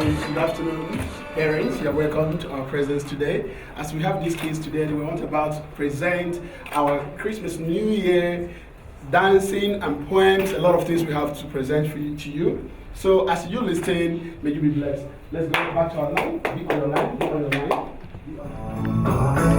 Good afternoon, parents. You're welcome to our presence today. As we have these kids today, we want about to present our Christmas, New Year, dancing and poems. A lot of things we have to present to you. So as you listen, may you be blessed. Let's go back to our line. Be on your line. Be on your line. Be on your line.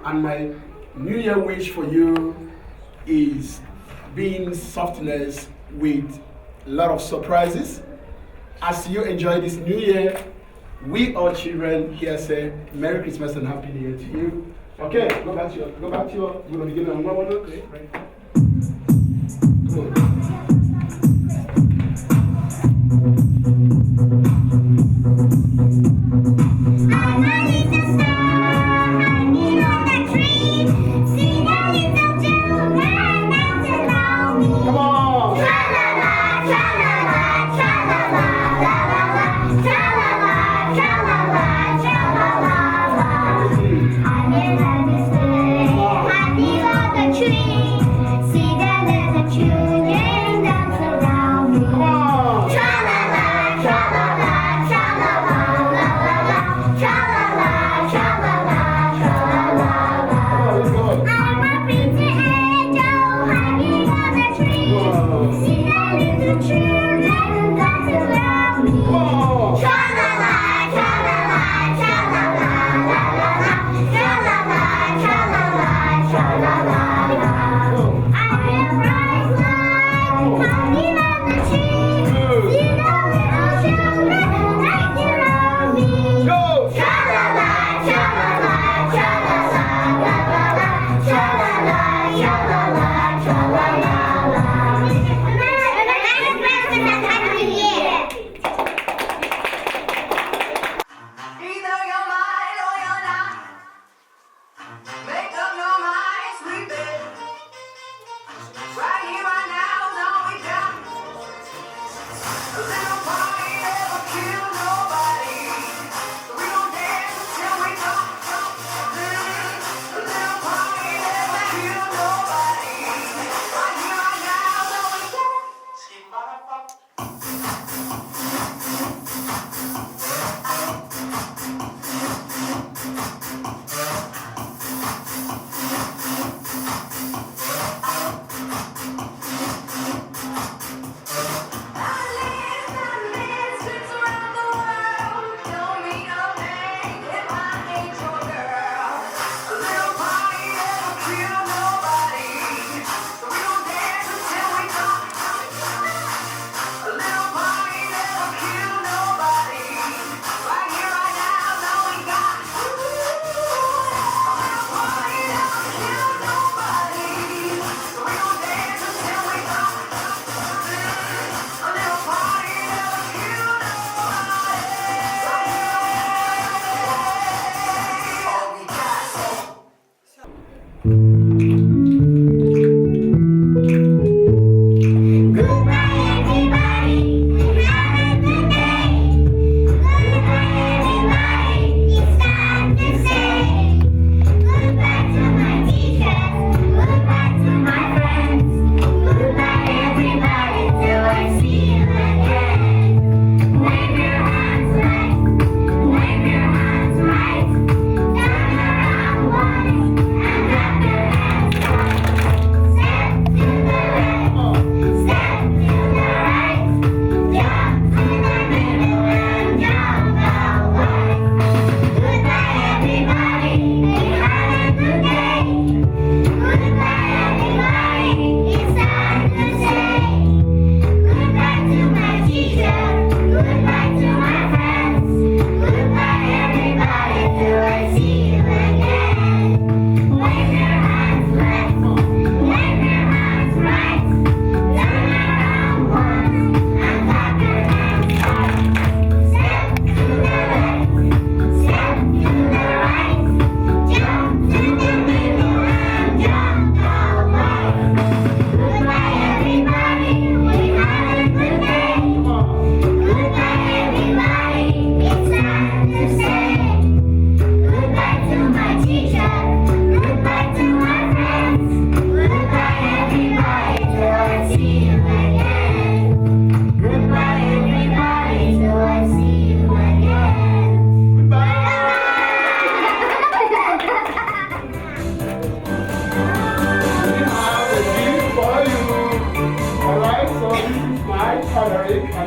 And my New Year wish for you is being softness with a lot of surprises. As you enjoy this New Year, we all children here say Merry Christmas and Happy New Year to you. Okay, go back to your, we're going to begin on one, okay? Right. Come on. I wanted to start.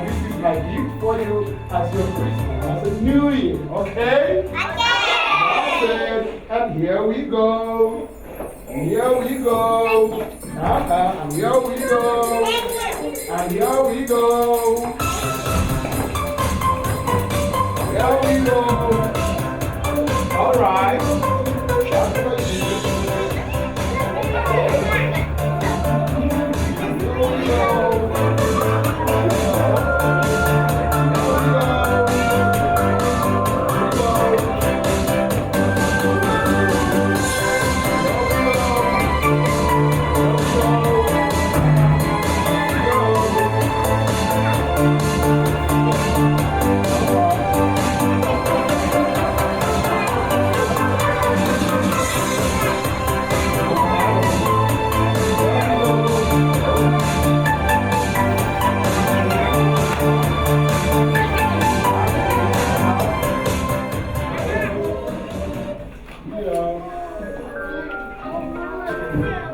this is my gift for you as your Christmas, as a New Year, okay? That's it. And here we go. Here we go. And here we go. And here we go. Here we go. All right. Shout for Jesus. Here we go. Yeah.